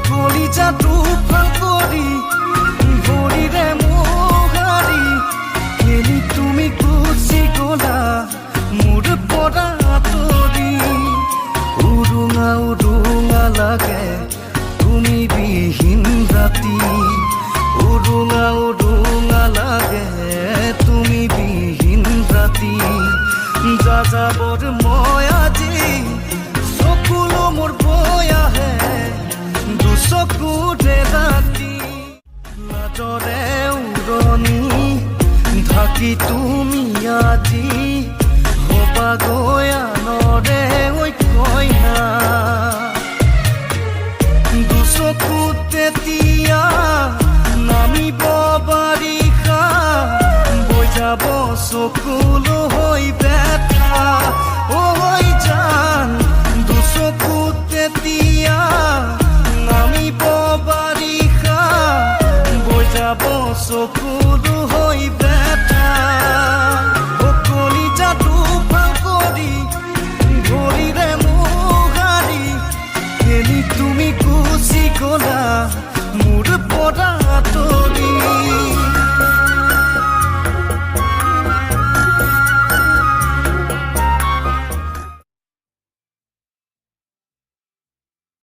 কলিজাটো ফাল কৰি ভৰিৰে মোহাৰি খেলি তুমি গুচি গলা মোৰ পৰা আঁতৰি উৰুঙা উৰুঙা লাগে তুমি বিহীন ৰাতি উৰুঙা উৰুঙা লাগে তুমি বিহীন ৰাতি যাযাবৰ মই আজি চকুলো মোৰ বৈ আহে দুচকুৰে ৰাতি লাজৰে উৰণি ঢাকি